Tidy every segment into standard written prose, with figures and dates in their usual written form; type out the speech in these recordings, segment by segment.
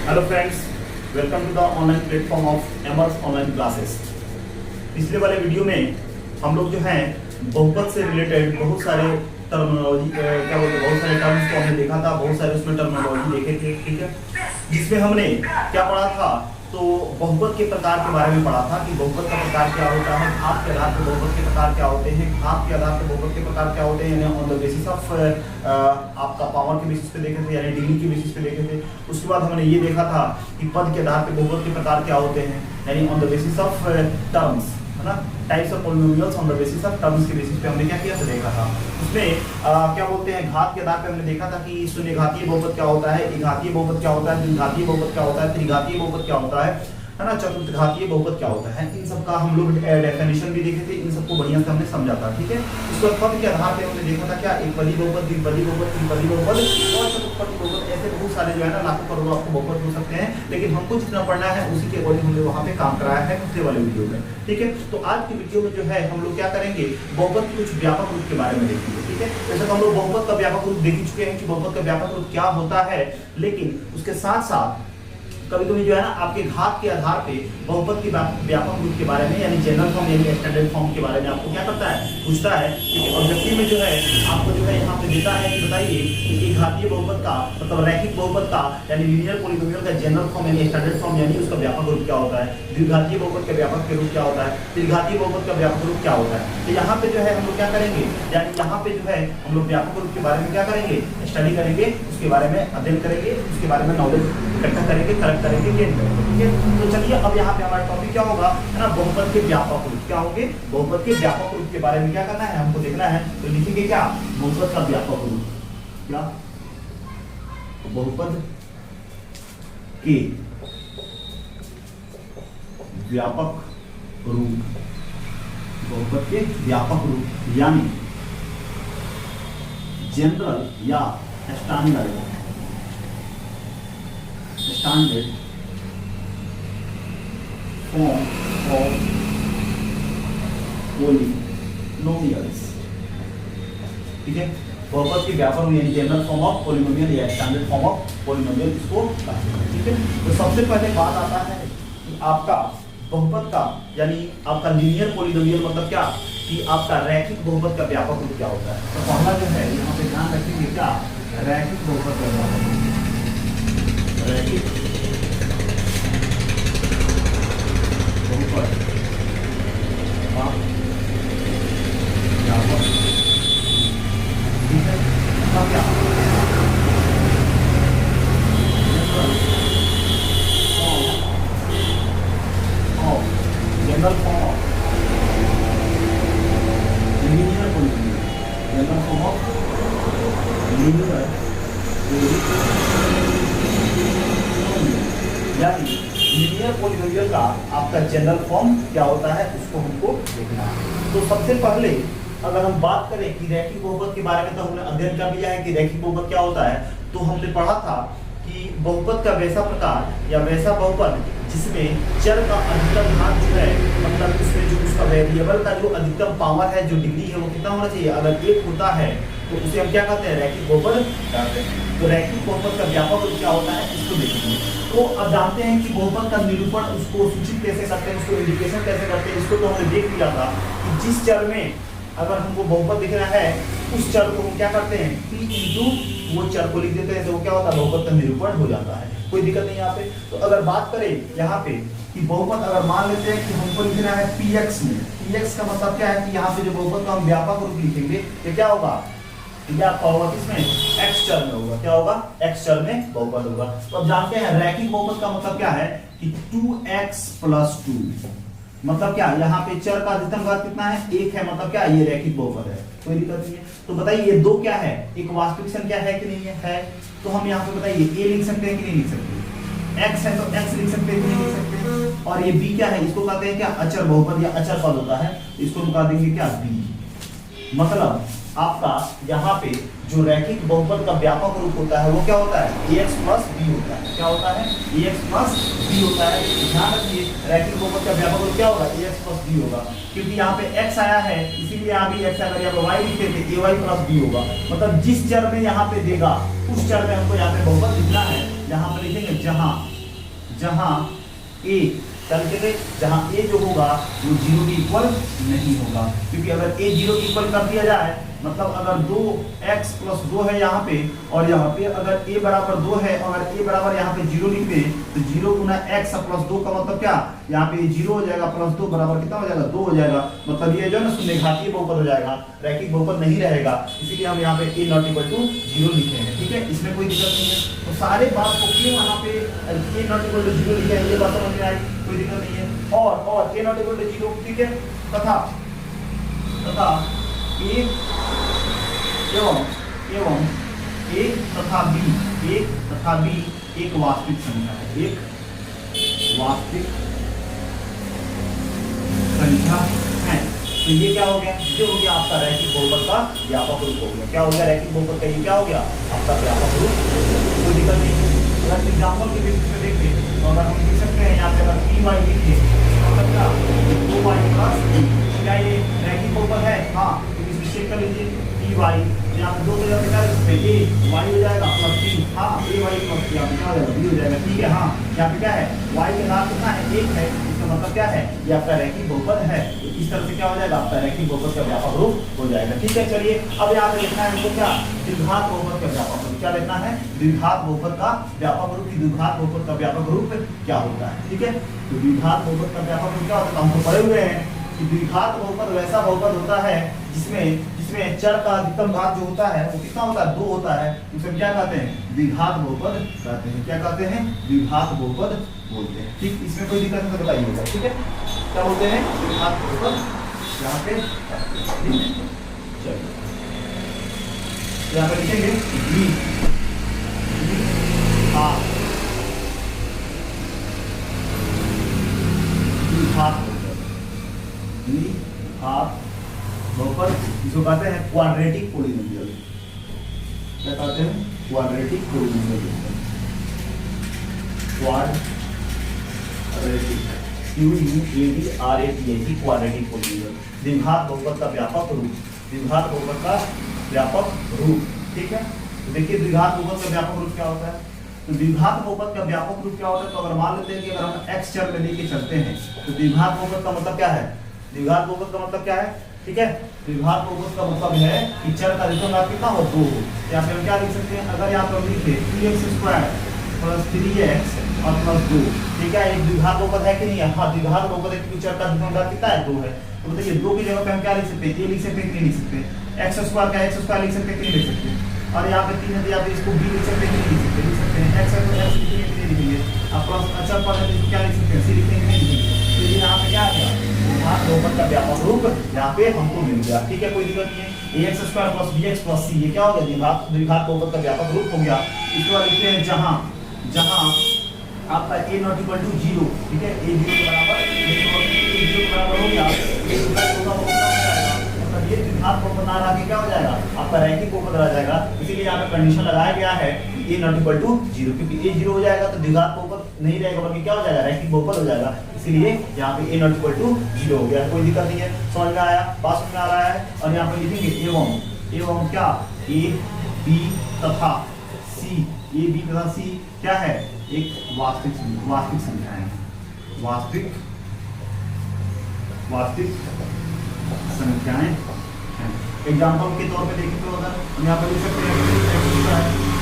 Hello friends, welcome to the online platform of एमर्स online classes. पिछले वाले video में हम लोग जो है बहुपद से रिलेटेड बहुत सारे टर्मिनोलॉजी क्या बोलते हैं, बहुत सारे टर्म्स को हमने देखा था, बहुत सारे उसमें टर्मिनोलॉजी देखे थे, ठीक है। जिसमें हमने क्या पढ़ा था, तो बहुपद के प्रकार के बारे में पढ़ा था कि बहुपद का प्रकार क्या होता है, घात के आधार पर बहुपद के प्रकार क्या होते हैं, घात के आधार पर बहुपद के प्रकार क्या होते हैं, ऑन द बेसिस ऑफ आपका पावर के बेसिस पे देखे थे, यानी डिग्री के बेसिस पे देखे थे। उसके बाद हमने ये देखा था कि पद के आधार पर बहुपद के प्रकार क्या होते हैं, यानी on the basis of terms, है ना, types of polynomials on the basis of terms के बेसिस पे हमने क्या किया था, देखा था। उसमें क्या बोलते हैं, घात के आधार पे हमने देखा था कि शून्यघातीय बहुपद क्या होता है, एकघातीय बहुपद क्या होता है, द्विघातीय बहुपद क्या होता है, त्रिघातीय बहुपद क्या होता है ना, चतुर्थघातीय बहुपद क्या होता है। इन सब का हम लोग डेफिनेशन भी देखे थे, इन सबको बढ़िया से हमने समझा था, ठीक है। इसको पद के आधार पे हमने देखा था क्या, एकपदी बहुपद, द्विपदी बहुपद, त्रिपदी बहुपद और चतुष्पदी बहुपद, ऐसे बहुत सारे जो है ना लाखों करोड़ों आपको बहुपद हो सकते हैं, लेकिन हमको जितना पढ़ना है उसी के अकॉर्डिंग हमने वहाँ पे काम कराया है पिछले वाले वीडियो में, ठीक है। तो आज की वीडियो में जो है हम लोग क्या करेंगे, बहुपद के कुछ व्यापक रूप के बारे में देखेंगे, ठीक है। जैसे हम लोग बहुपद का व्यापक रूप देख चुके हैं कि बहुपद का व्यापक रूप क्या होता है, लेकिन उसके साथ साथ कभी कभी जो है ना आपके घात के आधार पे बहुपद के व्यापक रूप के बारे में, यानी जनरल फॉर्म यानी स्टैंडर्ड फॉर्म के बारे में आपको क्या करता है, पूछता है। क्योंकि ऑब्जेक्टिव में जो है आपको जो है यहाँ पे देता है कि बताइए कि घातीय बहुपद का मतलब रैखिक बहुपद का यानी लीनियर पॉलिनोमियल का जनरल फॉर्म यानी स्टैंडर्ड फॉर्म यानी उसका व्यापक रूप क्या होता है, द्विघातीय बहुपद का व्यापक रूप क्या होता है, त्रिघातीय बहुपद का व्यापक रूप क्या होता है। तो यहाँ पे जो है हम लोग क्या करेंगे, यानी यहाँ पे जो है हम लोग व्यापक रूप के बारे में क्या करेंगे, स्टडी करेंगे, उसके बारे में अध्ययन करेंगे, उसके बारे में नॉलेज इकट्ठा करेंगे, कलेक्ट करेंगे, गेन करेंगे, ठीक है। तो चलिए अब यहाँ पे हमारा टॉपिक क्या होगा, है ना, बहुपद के व्यापक रूप क्या होंगे, बहुपद के व्यापक रूप के बारे में क्या करना है हमको देखना है। तो लिखेंगे क्या, बहुपद का व्यापक रूप, क्या बहुपद के व्यापक रूप, बहुपद के व्यापक रूप यानी जनरल या स्टैंडर्ड form of polynomials, ठीक है। बहुपद के व्यापक रूप यानी जनरल फॉर्म ऑफ पॉलिनोमियल या स्टैंडर्ड फॉर्म ऑफ पॉलिनोमियल, इसको कहते हैं, ठीक है। तो सबसे पहले बात आता है कि आपका बहुपद का यानी आपका लीनियर पॉलिनोमियल मतलब क्या, कि आपका रैखिक बहुपद का व्यापक रूप क्या होता है। तो पहला जो है यहाँ पे ध्यान रखेंगे क्या, रैखिक बहुपद का व्यापक रूप, रैखिक बहुपद का व्यापक, ठीक है। अब क्या general form of linear polynomial, general form of linear यानी लीनियर पॉलिनोमियल का आपका जनरल फॉर्म क्या होता है, उसको हमको देखना है। तो सबसे पहले अगर हम बात करें कि रैखिक बहुपद के बारे में, तो हमने अध्ययन कर लिया है कि रैखिक बहुपद क्या होता है। तो हमने पढ़ा था कि बहुपद का वैसा प्रकार या वैसा बहुपद जिसमें चर का अधिकतम घात जो है, मतलब उसमें जो उसका वेरिएबल का जो अधिकतम पावर है, जो डिग्री है, वो कितना होना चाहिए, अगर 1 होता है तो उसे हम क्या कहते हैं, रैखिक बहुपद कहते हैं। तो रैखिक बहुपद का व्यापक रूप क्या होता है, इसको देखेंगे। तो अब जानते हैं कि बहुपद का निरूपण उसको सूचित कैसे करते हैं, उसको इंडिकेशन कैसे करते हैं। इसको तो हमने देख लिया था कि जिस चर में अगर हमको बहुपद दिखना है, उस चर को हम क्या करते हैं, p इंटू वो चर को लिख देते हैं, तो वो क्या होता है, बहुपद का निरूपण हो जाता है, कोई दिक्कत नहीं यहाँ पे। तो अगर बात करें यहाँ पे कि बहुपद अगर मान लेते हैं कि हमको लिखना है px में, px का मतलब क्या है कि यहाँ पे जो बहुपद का हम व्यापक रूप लिखेंगे, तो क्या होगा, क्या आपका होगा, किसमें, x चर में होगा, क्या होगा, x चर में बहुपद होगा। तो अब जानते हैं रैखिक बहुपद का मतलब क्या है कि 2x + 2 मतलब क्या, यहाँ पे चर का अधिकतम घात कितना है, 1 है, मतलब क्या, ये रैखिक बहुपद है, कोई दिक्कत नहीं है। तो बताइए ये 2 क्या है, एक वास्तविक संख्या है कि नहीं है, तो हम यहाँ पे बताइए a लिख सकते हैं कि नहीं लिख सकते, x है तो x लिख सकते हैं कि नहीं लिख सकते, और ये b क्या है, इसको कहते हैं क्या, अचर बहुपद या अचर पद होता है, इसको हम कह देंगे क्या, b। मतलब आपका यहाँ पे जो रैखिक बहुपद का व्यापक रूप होता है वो क्या होता है, ax + b होता है, क्या होता है, ax + b होता है। ध्यान रखिए रैखिक बहुपद का व्यापक रूप क्या होगा, ax + b होगा, क्योंकि यहाँ पे x आया है इसीलिए यहाँ भी x, अगर यहाँ पे y लिखते थे ay + b होगा। मतलब जिस चर में यहाँ पे देगा उस चर में हमको यहाँ पे बहुपद लिखना है, यहाँ पे लिखेंगे जहाँ जहां ए क्या लिखेंगे, जहां ए जो होगा वो 0 के इक्वल नहीं होगा, क्योंकि अगर ए 0 के इक्वल कर दिया जाए, मतलब अगर 2x + 2 है यहाँ पे, और यहाँ पे अगर a बराबर 2 है, अगर a बराबर यहाँ पे 0 लिख दे तो 0 गुना x + 2 का मतलब क्या, यहाँ पे 0 हो जाएगा, +2 बराबर कितना हो जाएगा, 2 हो जाएगा। मतलब ये जो है ना शून्यघातीय बहुपद हो जाएगा, रैखिक बहुपद नहीं रहेगा, इसीलिए हम यहाँ पे a ≠ 0 लिखे हैं। ठीक है, इसमें कोई दिक्कत नहीं है। तो सारे बात को क्यों यहाँ पे a ≠ 0 लिखा है, ये बात समझ में आई, कोई दिक्कत नहीं है। और a ≠ 0, ठीक है, तथा a एवं a तथा b एक वास्तविक संख्या है, एक वास्तविक संख्या है। तो ये क्या हो गया, ये हो गया आपका रैखिक बहुपद का व्यापक रूप हो गया। क्या हो गया, रैखिक बहुपद का ये क्या हो गया, आपका व्यापक रूप। कोई दिक्कत नहीं। अगर एग्जाम्पल के बेसिस पे देखें तो अगर हम लिख सकते हैं यहाँ पे, अगर py लिखिए मतलब क्या, 2y + क्या ये रैखिक बहुपद है, हाँ, तो इसमें चेक कर लीजिए py, यहाँ पे 2 जगह पे क्या लिख सकते हैं, a y हो जाएगा +3, हाँ a y + यहाँ पे क्या हो जाएगा, b हो जाएगा। ठीक है, हाँ यहाँ पे क्या है, y के घात कितना है, 1 है, इसका मतलब क्या है, ये आपका रैखिक बहुपद है। तो इस तरह से क्या हो जाएगा, आपका रैखिक बहुपद का व्यापक रूप हो जाएगा। ठीक है, चलिए अब यहाँ पे लिखना है हमको क्या, द्विघात बहुपद का व्यापक रूप। क्या लिखना है, द्विघात बहुपद का व्यापक रूप। की द्विघात बहुपद का व्यापक रूप क्या होता है। ठीक है, तो द्विघात बहुपद का व्यापक रूप क्या होता है, हम तो पढ़े हुए हैं कि द्विघात बहुपद वैसा बहुपद होता है जिसमें चर का अधिकतम घात जो होता है वो कितना होता है, 2 होता है। उसे क्या कहते हैं, द्विघात बहुपद कहते हैं। क्या कहते हैं, द्विघात बहुपद बोलते हैं। ठीक, इसमें कोई दिक्कत नहीं, बताइएगा। ठीक है, क्या बोलते हैं, द्विघात बहुपद। यहाँ पे चलिए यहाँ पे लिखेंगे द्विघात बहुपद, इसको कहते हैं क्वाड्रेटिक पॉलिनोमियल। क्या कहते हैं, quadratic polynomial. Quadratic QUADRATIC quadratic polynomial, द्विघात बहुपद का व्यापक रूप। द्विघात बहुपद का व्यापक रूप। ठीक है, तो देखिए द्विघात बहुपद का व्यापक रूप क्या होता है। तो द्विघात बहुपद का व्यापक रूप क्या होता है, तो अगर मान लेते हैं कि अगर हम x चर में लेके चलते हैं तो द्विघात बहुपद का मतलब क्या है, द्विघात बहुपद का मतलब क्या है। ठीक है, द्विघात बहुपद का मतलब है कि चर का अधिकतम घात कितना हो, 2 हो। यहाँ पे हम क्या लिख सकते हैं, अगर यहाँ पर लिखे 2x² + 3x और +2, ठीक है, एक द्विघात बहुपद है कि नहीं है, हाँ द्विघात बहुपद है, क्योंकि चर का अधिकतम घात कितना है, 2 है। तो देखिए 2 की जगह पे हम क्या लिख सकते हैं, a लिख सकते हैं कि नहीं लिख सकते, x² का x² लिख सकते हैं कि नहीं लिख सकते, और यहाँ पे 3 है तो यहाँ पे इसको b लिख सकते हैं कि नहीं लिख सकते, लिख सकते हैं। x है तो x लिखेंगे कि नहीं लिखेंगे, अब अचर पद है तो क्या लिख सकते हैं, c लिखेंगे कि नहीं लिखेंगे। तो ये यहाँ पे क्या आ गया, द्विघात बहुपद का व्यापक रूप यहाँ पे हमको मिल गया। ठीक है, कोई दिक्कत नहीं है। ax² + bx + c, ये क्या हो गया, द्विघात बहुपद का व्यापक रूप हो गया। इसके बाद लिखते हैं जहां आपका a ≠ 0, ठीक है, a 0 के बराबर हो गया, मतलब ये द्विघात बहुपद ना रह के क्या हो जाएगा, आपका रैखिक बहुपद रह जाएगा। इसीलिए यहाँ पे कंडीशन लगाया गया है a ≠ 0, क्योंकि a 0 हो जाएगा तो द्विघात बहुपद नहीं रहेगा, बल्कि क्या हो जाएगा, रैखिक बहुपद हो जाएगा। इसीलिए यहाँ पे a ≠ 0 हो गया। कोई दिक्कत नहीं है, समझ में आया, बात समझ में आ रहा है। और यहाँ पे लिखेंगे एवं क्या, a b तथा c, a b तथा c क्या है, एक वास्तविक संख्या है, वास्तविक संख्याएं हैं। एग्जाम्पल के तौर पे देखें तो अगर हम यहाँ पर लिख सकते हैं x²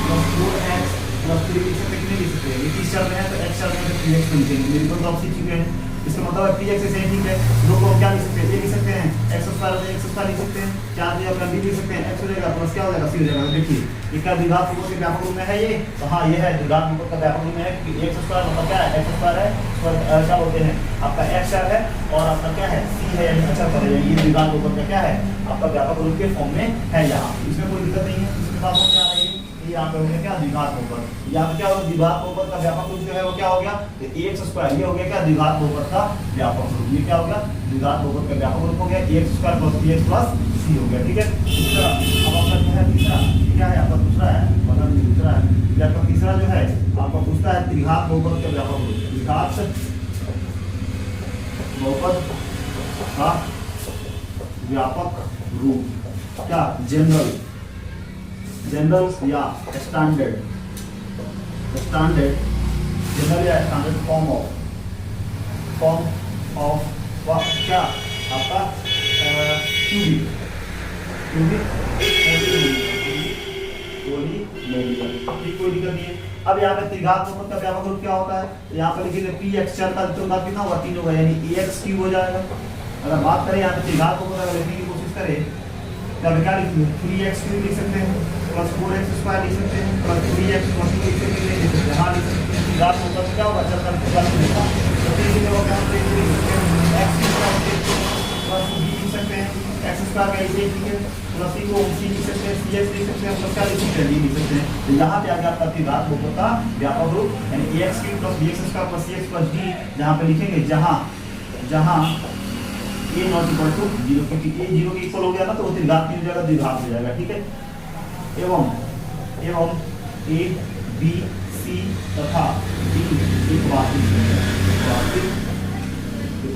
+ 4x + 3 लिख सकते हैं कि नहीं लिख सकते हैं, ये किस चर में है तो x चर में है, 3x लिखेंगे, मेरे को तो आप सीख चुके हैं। इसका मतलब है px से ठीक है, दो को क्या लिख सकते हैं, ये लिख सकते हैं x² लिख सकते हैं, 4 जगह पर b लिख सकते हैं, x हो जाएगा प्लस क्या हो जाएगा, c हो जाएगा। देखिए ये क्या द्विघात बहुपद के व्यापक रूप में है, ये तो हाँ ये है द्विघात बहुपद का व्यापक रूप में है, क्योंकि x² मतलब क्या है, x² है, क्या बोलते हैं आपका x चर है, और आपका क्या है, c है, यानी अचर पद है। ये द्विघात बहुपद का क्या है, आपका व्यापक रूप के फॉर्म में है यहाँ, इसमें कोई दिक्कत नहीं है। इसके बाद में आ रही है यहाँ पे हो गया क्या, द्विघात बहुपद। यहाँ पे क्या होगा, द्विघात बहुपद का व्यापक रूप जो है वो क्या हो गया, ax², ये हो गया क्या, द्विघात बहुपद का व्यापक रूप। ये क्या हो गया, द्विघात बहुपद का व्यापक रूप हो गया, ax² + bx + c हो गया। ठीक है, दूसरा अब आपका जो है तीसरा क्या है, आपका दूसरा है, मतलब दूसरा है आपका तीसरा जो है आपका पूछता है त्रिघात बहुपद का व्यापक रूप। त्रिघात बहुपद का व्यापक रूप क्या, जनरल या standard generally standard form of क्या आपका क्यूबिक कोई दिक्कत नहीं है। अब यहाँ पे त्रिघात बहुपद का व्यापक रूप क्या होता है, तो यहाँ पे लिखिए पी एक्स चर का घात कितना होगा 3 होगा, यानी ए एक्स क्यूब हो जाएगा। अगर बात करें यहाँ पे त्रिघात बहुपद अगर लिखने की कोशिश करें तो अब क्या लिखेंगे 3x क्यूब लिख सकते हैं प्लस 4x स्क्वायर लिख सकते हैं प्लस 3x प्लस 2 लिख सकते हैं। यहाँ लिख सकते हैं त्रिघात बहुपद क्या होगा चर का घात लिखा तो 3 की जगह क्या लिख सकते हैं x प्लस b लिख सकते हैं x स्क्वायर का इसे लिख है प्लस c को c लिख सकते हैं cx लिख सकते हैं प्लस क्या लिख सकते हैं d लिख सकते हैं। तो यहाँ पे आ गया आपका त्रिघात बहुपद का व्यापक रूप यानी ax cube plus bx square plus cx plus d। जहाँ पे लिखेंगे जहाँ a नॉट इक्वल टू 0 क्योंकि a 0 के इक्वल हो गया ना तो वो त्रिघात नहीं हो जाएगा द्विघात हो जाएगा, ठीक है। एवं a b c तथा d एक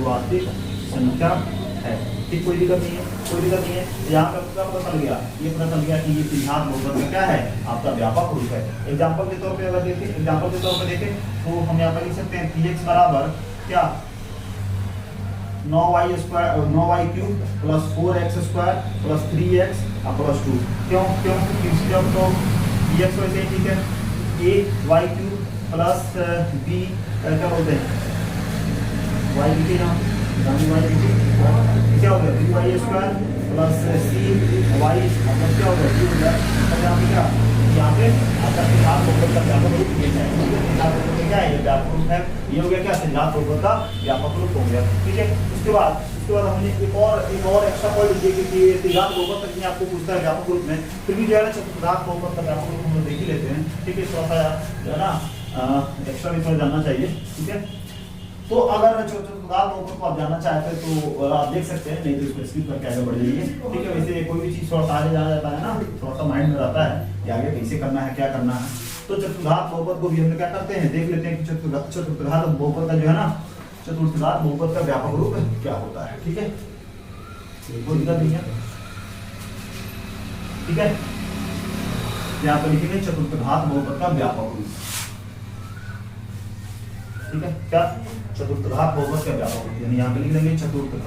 वास्तविक संख्या है, ठीक। कोई दिक्कत नहीं है, कोई दिक्कत नहीं है। यहाँ पे आपको पता चल गया, ये पता चल गया कि ये त्रिघात बहुपद का क्या है आपका व्यापक रूप है। एग्जांपल के तौर पे अगर देखें तो हम यहाँ पर लिख सकते हैं 3x बराबर क्या 9y cube plus 4x square plus 3x plus 2। क्यों तो dx वैसे ही ठीक है a y cube plus b क्या बोलते हैं y लिखे यहाँ क्या हो गया 3y square plus c y plus क्या हो गया 2 हो गया। यहाँ पे आपका त्रिघात बहुपद का व्यापक रूप ये है, क्या है ये व्यापक रूप है, ये हो गया क्या त्रिघात बहुपद का व्यापक रूप हो गया, ठीक है। उसके बाद हमने एक और एक्स्ट्रा पॉइंट लिखिए कि त्रिघात बहुपद तक नहीं आपको पूछता है व्यापक रूप में, फिर भी जो है ना चतुर्भुज बहुपद का व्यापक रूप हम लोग देख ही लेते हैं, ठीक है। थोड़ा सा जो है ना एक्स्ट्रा भी थोड़ा जानना चाहिए, ठीक है। तो अगर चतुर्भुज बहुपद को आप जानना चाहते हैं तो आप देख सकते हैं, नहीं तो इसको स्किप करके आगे बढ़ जाइए, ठीक है। वैसे कोई भी चीज थोड़ा सा आगे जाना जाता है ना थोड़ा सा माइंड में रहता है कि आगे कैसे करना है क्या करना है। तो चतुर्भुज बहुपद को भी हम क्या करते हैं देख लेते हैं कि चतुर्भुज बहुपद का जो है ना चतुर्भुज बहुपद का व्यापक रूप क्या होता है, ठीक है। कोई दिक्कत नहीं है, ठीक है। यहाँ पर लिखेंगे चतुर्भुज बहुपद का व्यापक रूप, ठीक है। क्या चतुर्भुज बहुपद का व्यापक रूप यानी यहाँ पे लिख लेंगे चतुर्भुज बहुपद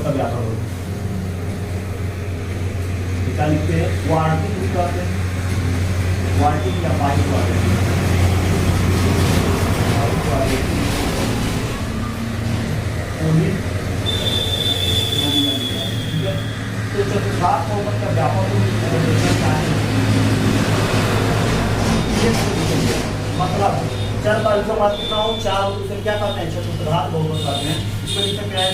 का व्यापक रूप क्या लिखते हैं क्वाड्रेटिक रूप आते हैं, क्वाड्रेटिक या पाई क्वाड्रेटिक, तो चतुर्भुज बहुपद का व्यापक रूप मतलब चर का अल्फा कितना हो 4 हो तो फिर क्या करते हैं चतुर्भुज बहुपद करते हैं। इसको लिख सकते हैं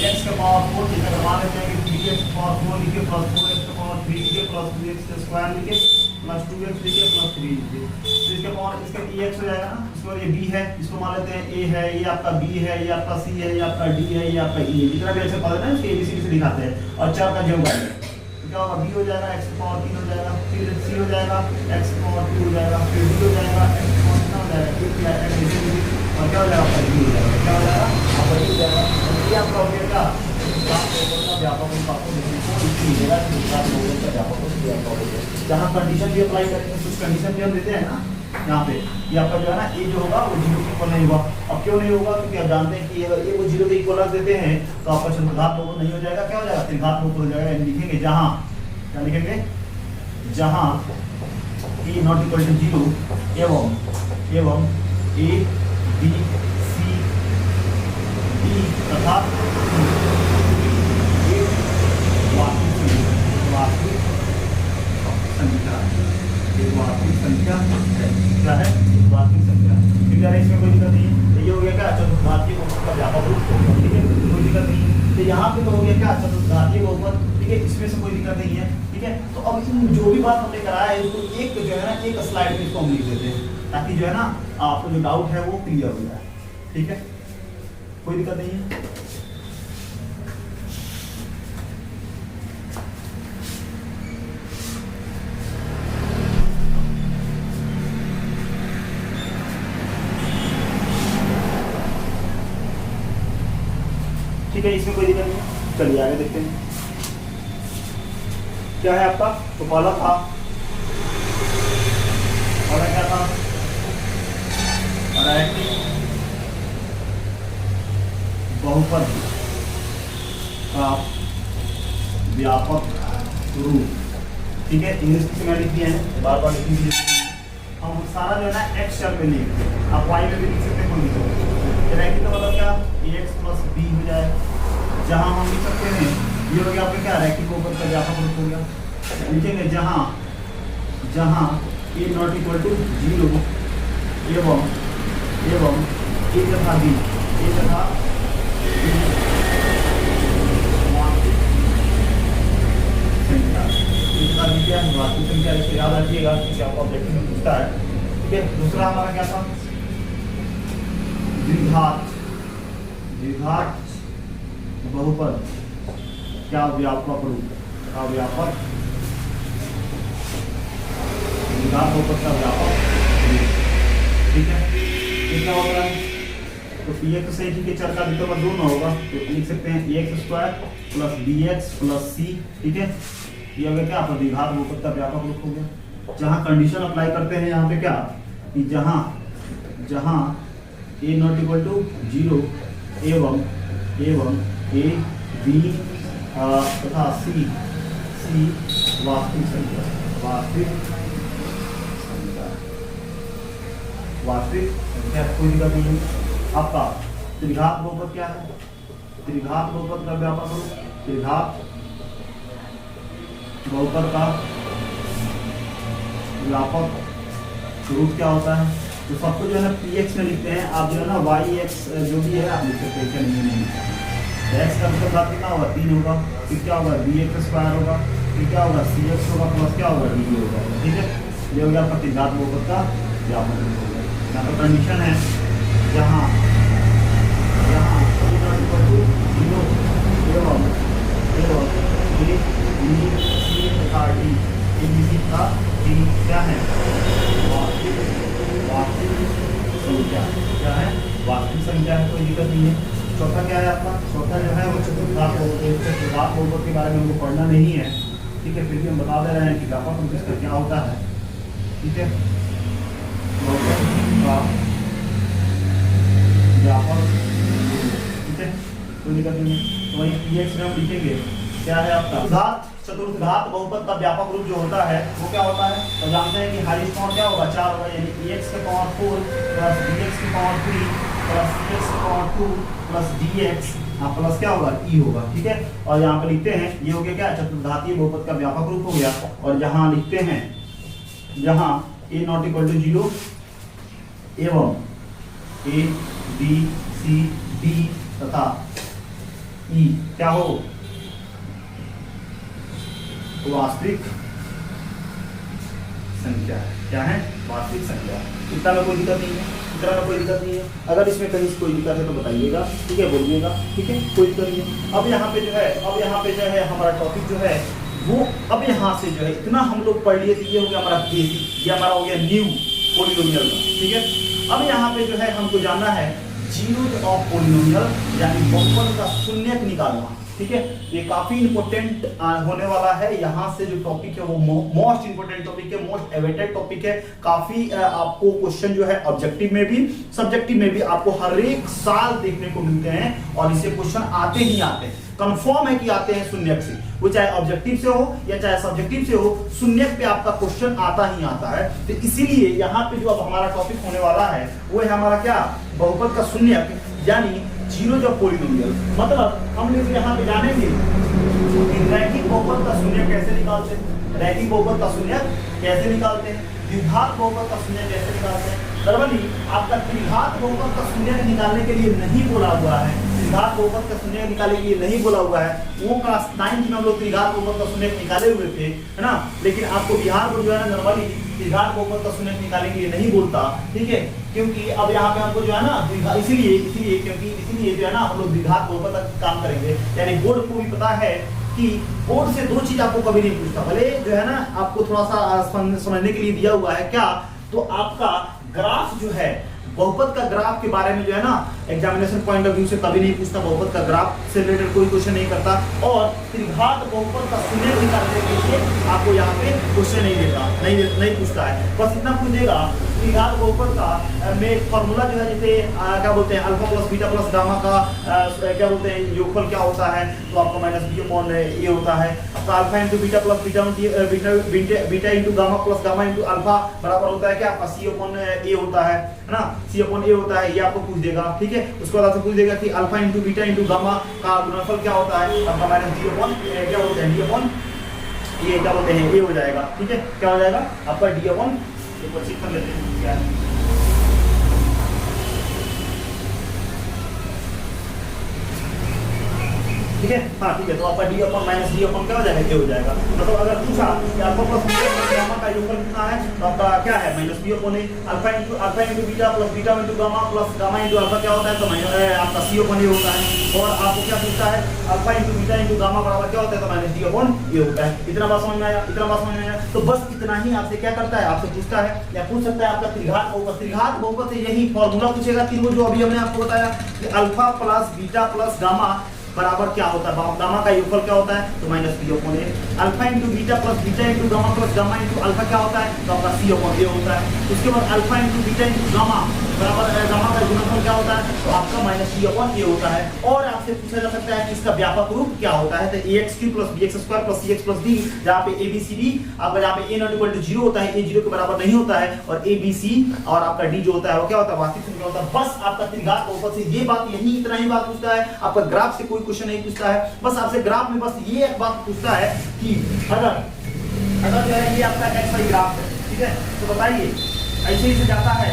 x का पावर 4 जिसका मान लेते हैं कि 3x पावर 4 लिखे प्लस 4x का पावर 3 लिखे प्लस 2x स्क्वायर लिखे प्लस 2x लिखे प्लस 3 लिखे। तो इसका पावर इसका ex हो जाएगा ना, इसको ये b है इसको मान लेते हैं a है, ये आपका b है, ये आपका c है, ये आपका d है, ये आपका e है, जितना भी ऐसे पता है ना इसके abc से दिखाते हैं और चार का जो है तो क्या होगा b हो जाएगा x की पावर 3 हो जाएगा, फिर c हो जाएगा x की पावर 2 हो जाएगा, फिर d हो जाएगा x की पावर कितना हो जाएगा फिर क्या x और क्या हो जाएगा आपका d हो जाएगा, क्या हो जाएगा आपका d हो जाएगा। ये आपका हो गया क्या व्यापक रूप आपको देखने को मिलेगा कि त्रिघात बहुपद का व्यापक रूप व्यापक हो गया। जहाँ कंडीशन भी अप्लाई करेंगे कुछ कंडीशन भी हम देते हैं ना यहाँ पे ये आपका जो है ना ए जो होगा वो 0 के इक्वल नहीं होगा। अब क्यों नहीं होगा क्योंकि आप जानते हैं कि अगर ए को 0 के इक्वल रख देते हैं तो आपका चतुर्भुज बहुपद नहीं हो जाएगा, क्या हो जाएगा त्रिघात बहुपद हो जाएगा। यानी लिखेंगे जहाँ क्या लिखेंगे जहाँ e नॉट इक्वल टू 0 एवं a b c d तथा वास्तविक संख्या है, क्या है वास्तविक संख्या, ठीक है। इसमें कोई दिक्कत नहीं है। ये हो गया क्या चतुर्भुज बहुपद का व्यापक रूप, ठीक है कोई दिक्कत नहीं है। तो यहाँ पे तो हो गया क्या चतुर्भुज बहुपद, ठीक है इसमें से कोई दिक्कत नहीं है, ठीक है। तो अब जो भी बात हमने कराया है इसको एक जो है ना एक स्लाइड में इसको हम लिख देते हैं ताकि जो है ना आपको जो डाउट है वो क्लियर हो जाए, ठीक है कोई दिक्कत नहीं है। ठीक है, इसमें कोई दिक्कत नहीं है। चलिए आगे देखते हैं क्या है आपका। तो पहला था, पहला क्या था, रैखिक बहुपद का व्यापक रूप। ठीक है, इंग्लिश की मैं लिख दिया है, बार बार लिखने की जरूरत नहीं है। हम सारा जो है ना एक्स शब्द में लिख, आप वाई में भी लिख सकते हैं, कोई नहीं। रैखिक का मतलब क्या, एक्स प्लस बी हो जाए। जहां हम लिख सकते हैं, ये हो गया आपका क्या, रैखिक बहुपद का व्यापक रूप हो गया। लिखेंगे जहां जहां ए नॉट इक्वल टू 0 एवं ए तथा बी, ए तथा संख्या वास्तविक संख्या, इसे याद रखिएगा क्योंकि आपको ऑब्जेक्टिव में पूछता है। ठीक है, दूसरा हमारा क्या था, द्विघात बहुपद क्या व्यापक रूप, का व्यापक द्विघात बहुपद का व्यापक रूप। ठीक है, कितना होगा, तो पी एक्स से के चर का अधिकतम दोनों होगा, तो लिख सकते हैं X square plus B X plus C. ठीक है, ये हो गया क्या, आपका द्विघात बहुपद का व्यापक रूप हो गया। जहां कंडीशन अप्लाई करते हैं यहाँ पे क्या, कि जहां ए नॉट इक्वल टू 0 एवं ए बी तथा सी वास्तविक संख्या, कोई दिक्कत नहीं है। आपका त्रिघात बहुपद क्या है, त्रिघात बहुपद का व्यापक रूप, त्रिघात बहुपद का व्यापक रूप क्या होता है। तो सबको जो है ना पी एक्स में लिखते हैं, आप जो है ना वाई एक्स जो भी है आप लिख सकते हैं, नहीं एक्स का मतलब कितना होगा, 3 होगा, फिर क्या होगा बी एक्स स्क्वायर होगा, फिर क्या होगा सी एक्स होगा, प्लस क्या होगा डी होगा। ठीक है, ये हो गया आपका त्रिघात बहुपद का व्यापक रूप हो गया। यहाँ पर कंडीशन है जहाँ क्या है, वास्तविक संख्या है, कोई दिक्कत नहीं है। चौथा क्या है आपका, चौथा जो है वो चतुर्घात बहुपद के बारे में हमको पढ़ना नहीं है। ठीक है, फिर भी हम बता दे रहे हैं कि व्यापक रूप इसका क्या होता है। ठीक है, व्यापक, ठीक है, कोई दिक्कत नहीं है। तो वही पी एक्स में हम लिखेंगे क्या है आपका चतुर्घात बहुपद का व्यापक रूप जो होता है वो क्या होता है, तो जानते हैं कि हाईएस्ट पावर क्या होगा, 4 होगा, यानी पी एक्स के पावर 4 प्लस बी एक्स की पावर 3 प्लस सी एक्स की power 2 plus D x plus क्या होगा ई होगा। ठीक है, और यहाँ पे लिखते हैं ये हो गया क्या, चतुर्घातीय बहुपद का व्यापक रूप हो गया। और जहाँ लिखते हैं जहाँ ए नॉट इक्वल टू 0 एवं ए बी सी डी तथा ई क्या हो, वास्तविक संख्या। क्या है, वास्तविक संख्या। इतना में कोई दिक्कत नहीं है, इतना में कोई दिक्कत नहीं है। अगर इसमें कहीं कोई दिक्कत है तो बताइएगा, ठीक है, बोलिएगा, ठीक है, कोई दिक्कत नहीं है। अब यहाँ पे जो है हमारा टॉपिक जो है वो अब यहाँ से जो है इतना हम लोग पढ़ लिए, ये हो गया हमारा बेसिक, ये हमारा हो गया न्यू पॉलिनोमियल का। ठीक है, अब यहाँ पे जो है हमको जानना है जीरोज ऑफ पॉलिनोमियल, यानी बहुपद का शून्यक निकालना। ठीक है, ये काफी इंपॉर्टेंट होने वाला है। यहाँ से जो टॉपिक है वो मोस्ट इंपॉर्टेंट टॉपिक है, मोस्ट एवेटेड टॉपिक है। काफी आपको क्वेश्चन जो है ऑब्जेक्टिव में भी सब्जेक्टिव में भी आपको हर एक साल देखने को मिलते हैं, और इससे क्वेश्चन आते ही आते हैं, कंफर्म है कि आते हैं शून्यक से, वो चाहे ऑब्जेक्टिव से हो या चाहे सब्जेक्टिव से हो, शून्यक पे आपका क्वेश्चन आता ही आता है। तो इसीलिए यहाँ पे जो अब हमारा टॉपिक होने वाला है वो है हमारा क्या, बहुपद का शून्यक, यानी जीरोज ऑफ पॉलिनोमियल। मतलब हम लोग यहाँ पे जानेंगे रैखिक बहुपद का शून्यक कैसे निकालते हैं, रैखिक बहुपद का शून्यक कैसे निकालते हैं, द्विघात बहुपद का शून्यक कैसे निकालते हैं। नॉर्मली आपका त्रिघात बहुपद का शून्यक निकालने के लिए नहीं बोला हुआ है, त्रिघात बहुपद का शून्यक निकालने के लिए नहीं बोला हुआ है। वो क्लास 9 में हम लोग त्रिघात बहुपद का शून्यक निकाले हुए थे, है ना, लेकिन आपको बिहार को जो है ना नॉर्मली त्रिघात बहुपद का शून्यक निकालने के लिए नहीं बोलता। ठीक है, क्योंकि अब यहाँ पे हमको जो है ना इसीलिए जो है ना हम लोग द्विघात बहुपद का काम करेंगे। यानी बोर्ड को भी पता है कि बोर्ड से 2 चीज आपको कभी नहीं पूछता, भले जो है ना आपको थोड़ा सा समझने के लिए दिया हुआ है क्या, तो आपका ग्राफ जो है बहुपद का ग्राफ के बारे में जो है ना एग्जामिनेशन पॉइंट ऑफ व्यू से कभी नहीं पूछता, बहुपद का ग्राफ से रिलेटेड कोई क्वेश्चन नहीं करता, और त्रिघात बहुपद का शून्य निकालने के लिए आपको यहाँ पे क्वेश्चन नहीं देता, नहीं पूछता है। बस इतना पूछ देगा त्रिघात बहुपद का में फॉर्मूला जो है, जैसे क्या बोलते हैं alpha plus beta plus gamma का क्या बोलते हैं योगफल क्या होता है, तो आपका माइनस बी अपॉन ए होता है। आपका alpha into beta plus beta into gamma plus gamma into alpha बराबर होता है क्या, आपका सी अपॉन ए होता है ना, सी अपॉन ए होता है, ये आपको पूछ देगा। ठीक है, उसके बाद आपसे पूछ देगा कि alpha into beta into gamma का गुणनफल क्या होता है, आपका माइनस डी अपॉन क्या बोलते हैं डी अपॉन ये क्या बोलते हैं ए हो जाएगा। ठीक है, क्या हो जाएगा आपका डी अपॉन, एक बार चेक कर लेते हैं क्या है। ठीक है, हाँ ठीक है, तो आपका D upon minus D upon क्या हो जाएगा ए हो जाएगा। मतलब अगर पूछा कि अल्फा प्लस गामा का योगफल कितना है, तो आपका क्या है minus B upon A, alpha into beta plus beta into gamma plus gamma into alpha क्या होता है, तो माइनस आपका सी अपॉन ए होता है। और आपको क्या पूछता है alpha into beta into gamma बराबर क्या होता है, तो माइनस डी अपॉन ए होता है। इतना बात समझ में आया, इतना बात समझ में आया। तो बस इतना ही आपसे क्या करता है, आपसे पूछता है या पूछ सकता है आपका त्रिघात बहुपद। त्रिघात बहुपद से यही फॉर्मूला पूछेगा तीनों जो अभी हमने आपको बताया कि alpha plus beta plus gamma बराबर क्या होता है, गामा का योगफल क्या होता है, तो minus B upon A. Alpha into beta into gamma plus gamma into alpha क्या होता है, तो आपका सी अपॉन ए होता है। उसके बाद alpha into beta into gamma बराबर गामा का गुणनफल क्या होता है, तो आपका माइनस सी अपॉन ए होता है। और आपसे पूछा जा सकता है कि इसका व्यापक रूप क्या होता है, तो ax cube plus bx square plus cx plus d, जहाँ पे abcd अगर यहाँ पे a नॉट इक्वल टू 0 होता है, a 0 के बराबर नहीं होता है, और abc और आपका d जो होता है वो क्या होता है, वास्तविक संख्या होता है। बस आपका त्रिघात बहुपद से ये बात, यही इतना ही बात पूछता है, आपका ग्राफ से कोई क्वेश्चन नहीं पूछता है। बस आपसे ग्राफ में बस ये एक बात पूछता है कि अगर जो है ये आपका एक्स वाई ग्राफ है, ठीक है, तो बताइए ऐसे ही से जाता है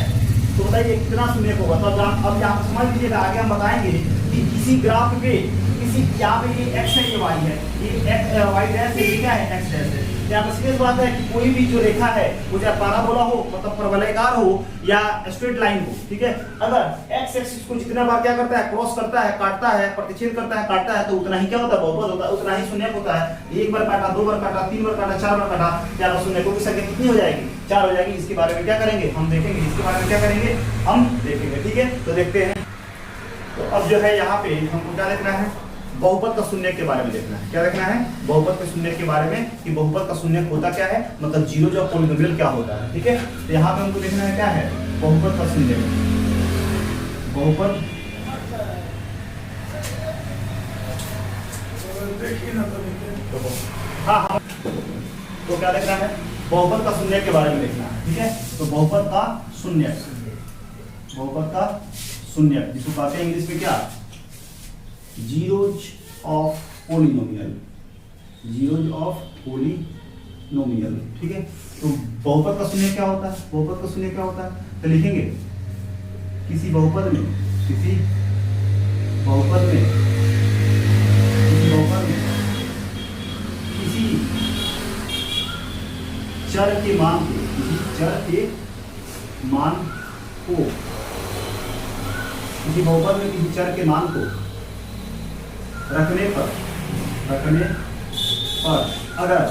तो बताइए कितना शून्य होगा। तो अब यहाँ समझ लीजिएगा, आगे हम बताएंगे कि किसी ग्राफ पे किसी यहाँ पे ये एक्स है, ये वाई है, ये वाई डैश है, ये क्या है एक्स डैश है। यहाँ पर सीरियस बात है कि कोई भी जो रेखा है वो चाहे पैराबोला हो, मतलब परवलयकार हो, या स्ट्रेट लाइन हो, ठीक है, अगर एक्स एक्सिस को जितना बार क्या करता है, क्रॉस करता है, काटता है, प्रतिच्छेद करता है, काटता है, तो उतना ही क्या होता है, बहुपद होता है, उतना ही शून्य होता है। एक बार काटा, दो बार काटा, तीन बार काटा, चार बार काटा, क्या शून्य की संख्या कितनी हो जाएगी, 4 हो जाएगी। इसके बारे में क्या करेंगे हम देखेंगे, इसके बारे में क्या करेंगे हम देखेंगे। ठीक है, तो देखते हैं। तो अब जो है यहाँ पे हमको क्या देखना है, बहुपद का शून्य के बारे में देखना है। क्या देखना है, बहुपद के शून्य के बारे में, कि बहुपद का शून्य होता क्या है, मतलब जीरो जो पॉलीनोमियल क्या होता है। ठीक है, तो यहाँ पे हमको देखना है क्या है बहुपद का शून्य, बहुपद हाँ, तो क्या देखना है, बहुपद का शून्य के बारे में देखना है। ठीक है, तो बहुपद का शून्य, बहुपद का शून्य जिसको कहते हैं इंग्लिश में क्या, zeros of polynomial, zeros of polynomial. ठीक है, तो बहुपद का शून्य क्या होता है, बहुपद का शून्य क्या होता है, तो लिखेंगे किसी बहुपद में, किसी बहुपद में, किसी बहुपद में किसी चर के मान को, किसी चर के मान को, किसी बहुपद में किसी चर के मान को रखने पर अगर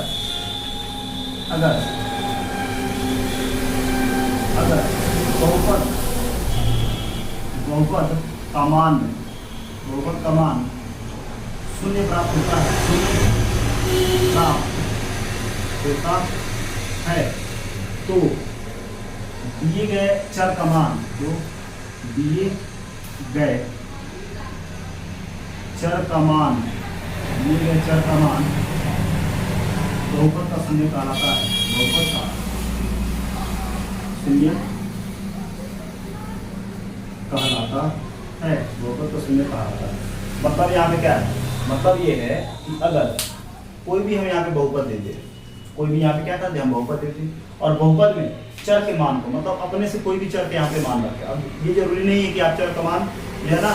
बहुपद का मान शून्य प्राप्त होता है, शून्य प्राप्त होता है, तो दिए गए चर का मान, जो दिए गए चर का मान, दिए गए चर का मान बहुपद का शून्य कहलाता है, बहुपद का शून्य कहलाता है, बहुपद का शून्य कहलाता है। मतलब यहाँ पे क्या है, मतलब ये है कि अगर कोई भी हम यहाँ पे बहुपद देते, कोई भी यहाँ पे क्या करते हम बहुपद देते, और बहुपद में चर के मान को, मतलब अपने से कोई भी चर के यहाँ पे मान रखे। अब ये जरूरी नहीं है कि आप चर का मान जो है ना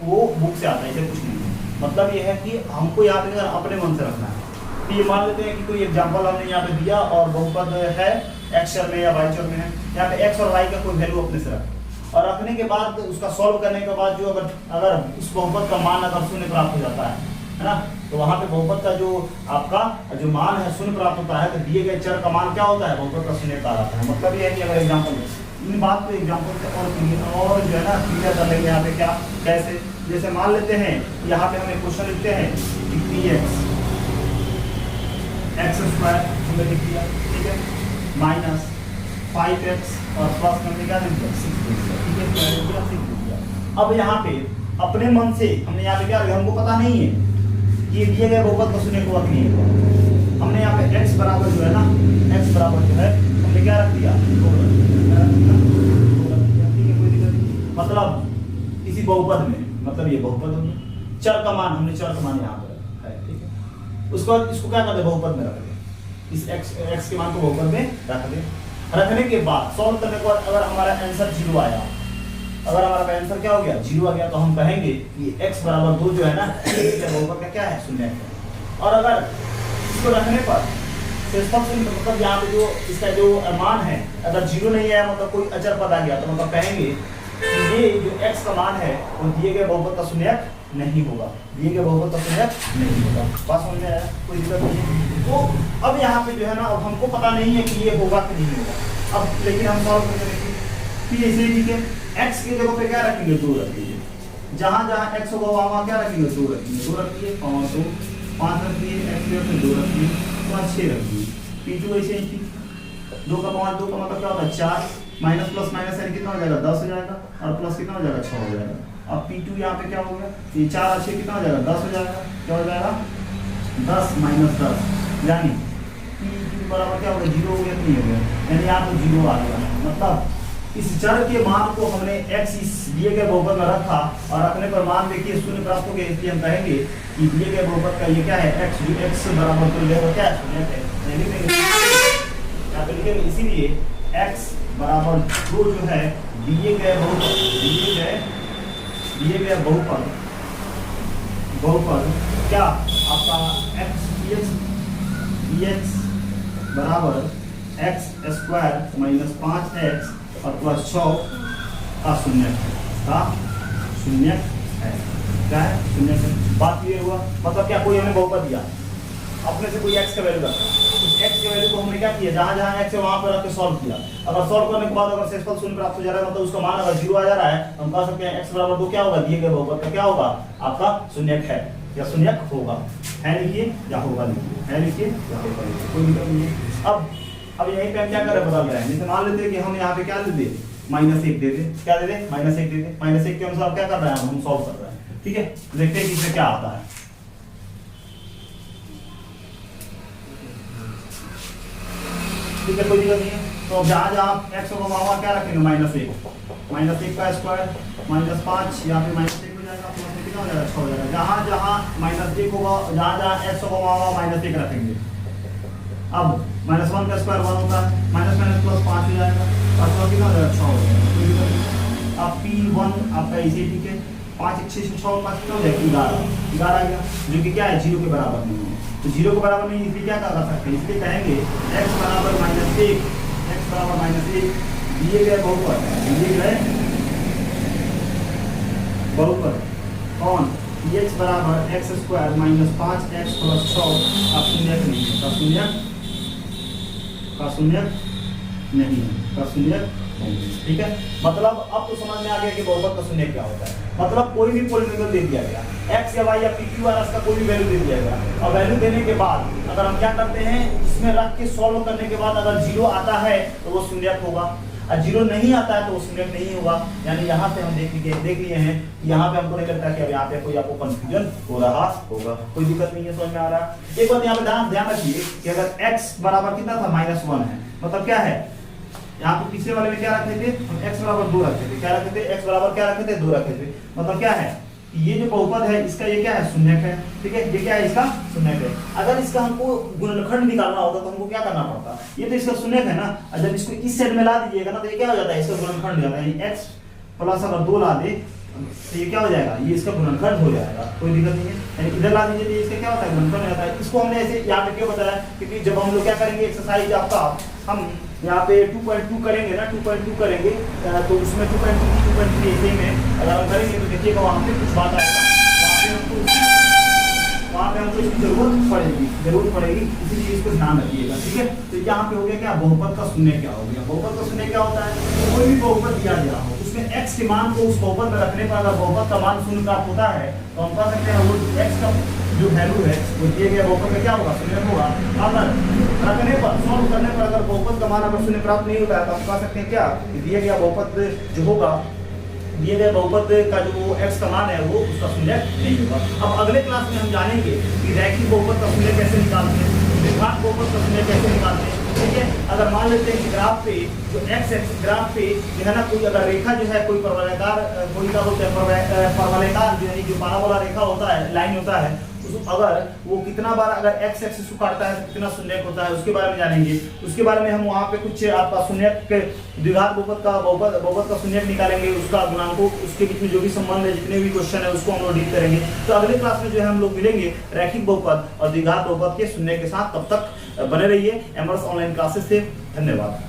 वो बुक से आता है, ऐसे कुछ नहीं है। मतलब ये है कि हमको यहाँ पे अपने मन से रखना है। तो ये मान लेते हैं कि कोई एग्जांपल हमने यहाँ पे दिया और बहुपद है एक्स चर में या वाई चर में है, यहाँ पे एक्स और वाई का कोई वैल्यू अपने से रखें, और रखने के बाद उसका सॉल्व करने के बाद जो अगर उस बहुपद का मान अगर शून्य प्राप्त हो जाता है ना, तो वहाँ पे बहुपद का जो आपका जो मान है शून्य प्राप्त होता है, तो दिए गए चर का मान क्या होता है, बहुपद का शून्य कहलाता है। मतलब ये है कि अगर एग्जाम्पल इन बात को एग्जाम्पल से और जो है ना क्लियर कर लेंगे यहाँ पे क्या कैसे। जैसे मान लेते हैं यहाँ पे हम एक क्वेश्चन लिखते हैं कि पी एक्स स्क्वायर हमने लिख दिया, ठीक है, माइनस 5x और प्लस हमने क्या लिख दिया 6 लिख दिया, ठीक है, क्या लिख दिया 6 लिख दिया। अब यहाँ पे अपने मन से हमने यहाँ पे क्या लिखा, हमको पता नहीं है कि दिए गए बहुपद का शून्य होगा कि नहीं होगा। हमने यहाँ पे x बराबर जो है ना, x बराबर जो है हमने क्या रख दिया, मतलब किसी बहुपद में, मतलब ये बहुपद हो गया, चर का मान हमने चर का मान यहाँ पर है, ठीक है, उसको इसको क्या करते बहुपद में रख दे, इस x के मान को बहुपद में रख दे। रखने के बाद सॉल्व करने के बाद अगर हमारा आंसर 0 आया, अगर हमारा आंसर क्या हो गया 0 आ गया, तो हम कहेंगे कि x बराबर 2 जो है ना ये बहुपद का क्या है शून्य है। और अगर इसको रखने पर मतलब यहाँ पे जो इसका जो मान है अगर 0 नहीं आया, मतलब कोई अचर पद आ गया, तो मतलब कहेंगे कि ये जो x का मान है वो दिए गए बहुपद का शून्य नहीं होगा, दिए गए बहुपद का शून्य नहीं होगा। बात समझ में आया, कोई दिक्कत नहीं है। तो अब यहाँ पे जो है ना, अब हमको पता नहीं है कि ये होगा कि नहीं होगा, अब लेकिन हम सॉल्व करके देखेंगे। इसे ठीक है, x की जगह पे क्या रखेंगे 2 रखिए, जहाँ जहाँ x होगा वहाँ क्या रखेंगे 2 रखिए, 2 रखिए और 2 5 रखिए, x की जगह पे 2 रखिए, तो 6 रखिए। p2 ऐसे ही 2 का पावर 2 का मतलब क्या होता है 4, माइनस प्लस माइनस यानी कितना हो जाएगा 10 हो जाएगा, और प्लस कितना हो जाएगा 6 हो जाएगा। अब P2 यहाँ पे क्या हो गया, ये 4 और 6 कितना हो जाएगा 10 हो जाएगा, क्या हो जाएगा 10 माइनस 10, यानी P2 बराबर क्या हो गया 0 हो गया, नहीं हो गया, यानी यहाँ पे 0 आ गया। मतलब इस चर के मान को हमने x इस दिए गए बहुपद में रखा और रखने पर मान देखिए शून्य प्राप्त हो गया, इसलिए हम कहेंगे कि दिए गए बहुपद का ये क्या है x, जो x बराबर तो लेगा क्या शून्य है, इसीलिए x बराबर 2 जो है दिए गए बहुपद क्या आपका x बराबर x स्क्वायर माइनस 5x और प्लस 6 का शून्य है, क्या है शून्य है। बात क्लियर हुआ, मतलब क्या कोई हमें बहुपद दिया, अपने से कोई x का वैल्यू रखा, उस x के वैल्यू को हमने क्या किया, जहां जहां x है वहां पर रख के सॉल्व किया। अगर सॉल्व करने के बाद अगर शेषफल शून्य प्राप्त हो जा रहा है, मतलब उसका मान अगर 0 आ जा रहा है, तो हम कह सकते हैं x बराबर 2 क्या होगा, दिए गए बहुपद का क्या होगा आपका शून्यक है या शून्यक होगा, है लिखिए या होगा लिखिए, है लिखिए या होगा लिखिए, कोई दिक्कत नहीं है। अब यहीं पे हम क्या कर रहे हैं बता रहे हैं, जैसे मान लेते हैं कि हम यहाँ पे क्या दे दे -1 दे दे, क्या दे दे -1 दे दे, -1 के अनुसार क्या कर रहे हैं हम सॉल्व कर रहे हैं, ठीक है। देखते हैं कि इसमें क्या आता है। ठीक है, कोई दिक्कत नहीं है। तो जहाँ जहाँ x होगा वहाँ क्या रखेंगे -1 का स्क्वायर -5, यहाँ पे -1 हो जाएगा, प्लस में कितना हो जाएगा 6 हो जाएगा। जहाँ जहाँ -1 होगा, जहाँ जहाँ x होगा वहाँ -1 रखेंगे। अब -1 का स्क्वायर 1 होता है, माइनस प्लस 5 हो जाएगा, और प्लस कितना हो जाएगा 6 हो जाएगा। अब P1 आपका इसी ठीक है, 5 6 से 6 5 कितना हो जाएगा 11 आ गया, जो कि क्या है 0 के बराबर नहीं है। तो 0 के बराबर नहीं, इसलिए क्या कर सकते हैं, इसलिए कहेंगे x बराबर -1 दिए गए बहुपद कौन x बराबर x square minus 5x plus 6 का शून्यक नहीं है, का शून्यक नहीं है, ठीक है। मतलब अब तो समझ में आ गया कि बहुपद का शून्यक क्या होता है। मतलब कोई भी पॉलिनोमियल दे दिया गया, x या y या p q r s का कोई भी वैल्यू दे दिया गया, और वैल्यू देने के बाद अगर हम क्या करते हैं, इसमें रख के सॉल्व करने के बाद अगर 0 आता है तो वो शून्यक होगा, और 0 नहीं आता है तो वो शून्यक नहीं होगा। यानी यहाँ से हम देख लिए हैं कि यहाँ पे हमको नहीं लगता कि अब यहाँ पे कोई आपको कंफ्यूजन हो रहा होगा, कोई दिक्कत नहीं है, समझ में आ रहा है। एक बात यहाँ पे ध्यान रखिए कि अगर x बराबर कितना था -1 है, मतलब क्या है यहाँ पे पिछले वाले में क्या रखे थे हम x बराबर 2 रखे थे, क्या रखे थे x बराबर क्या रखे थे 2 रखे थे। मतलब क्या है ये जो बहुपद है इसका ये क्या है शून्यक है, ठीक है, ये क्या है इसका शून्यक है। अगर इसका हमको गुणनखंड निकालना होता तो हमको क्या करना पड़ता, ये तो इसका शून्यक है ना, और जब इसको इस साइड में ला दीजिएगा ना तो ये क्या हो जाता है इसका गुणनखंड हो जाता है, x प्लस अगर 2 ला दे तो ये क्या हो जाएगा, ये इसका गुणनखंड हो जाएगा, कोई दिक्कत नहीं है। यानी इधर ला दीजिए तो इसका क्या होता है गुणनखंड हो जाता है। इसको हमने ऐसे यहाँ पे क्यों बताया, क्योंकि जब हम लोग क्या करेंगे एक्सरसाइज आपका हम यहाँ पे 2.2 करेंगे ना, 2.2 करेंगे तो उसमें 2.3 ऐसे में अगर हम करेंगे तो देखिएगा वहाँ पे कुछ बात आएगा, वहाँ पे पे हमको इसकी जरूरत पड़ेगी, इसीलिए इसको ध्यान रखिएगा, ठीक है। तो यहाँ पे हो गया क्या, बहुपद का शून्य क्या हो गया। बहुपद का शून्य क्या होता है, कोई भी बहुपद दिया गया हो उसमें x के मान को उस बहुपद में रखने पर अगर बहुपद का मान शून्य प्राप्त होता है तो हम कह सकते हैं वो x का जो वैल्यू है वो दिए गए बहुपद में क्या होगा, शून्य होगा। अगर रखने पर सॉल्व करने पर अगर बहुपद का मान अगर शून्य प्राप्त नहीं होता है तो हम कह सकते हैं क्या, दिए गया बहुपद जो होगा, दिए गए बहुपद का जो x का मान है वो उसका शून्य नहीं होगा। अब अगले क्लास में हम जानेंगे कि रैखिक बहुपद का शून्य कैसे निकालते हैं, द्विघात बहुपद का शून्य कैसे निकालते हैं, ठीक है। अगर मान लेते हैं कि ग्राफ पे जो x एक्सिस ग्राफ पे जो है ना कोई अगर रेखा जो है कोई परवलयकार, कोई क्या बोलते हैं परवलयकार जो है जो पाराबोला रेखा होता है, लाइन होता है, अगर वो कितना बार अगर x एक्सिस को काटता है तो कितना शून्यक होता है उसके बारे में जानेंगे। उसके बारे में हम वहाँ पे कुछ आपका शून्यक के द्विघात बहुपद का शून्यक निकालेंगे, उसका गुणांकों उसके बीच में जो भी संबंध है, जितने भी क्वेश्चन है उसको हम लोग डील करेंगे। तो अगले क्लास में जो है हम लोग मिलेंगे रैखिक बहुपद और द्विघात बहुपद के शून्य के साथ। तब तक बने रहिए एमर्स ऑनलाइन क्लासेस से। धन्यवाद।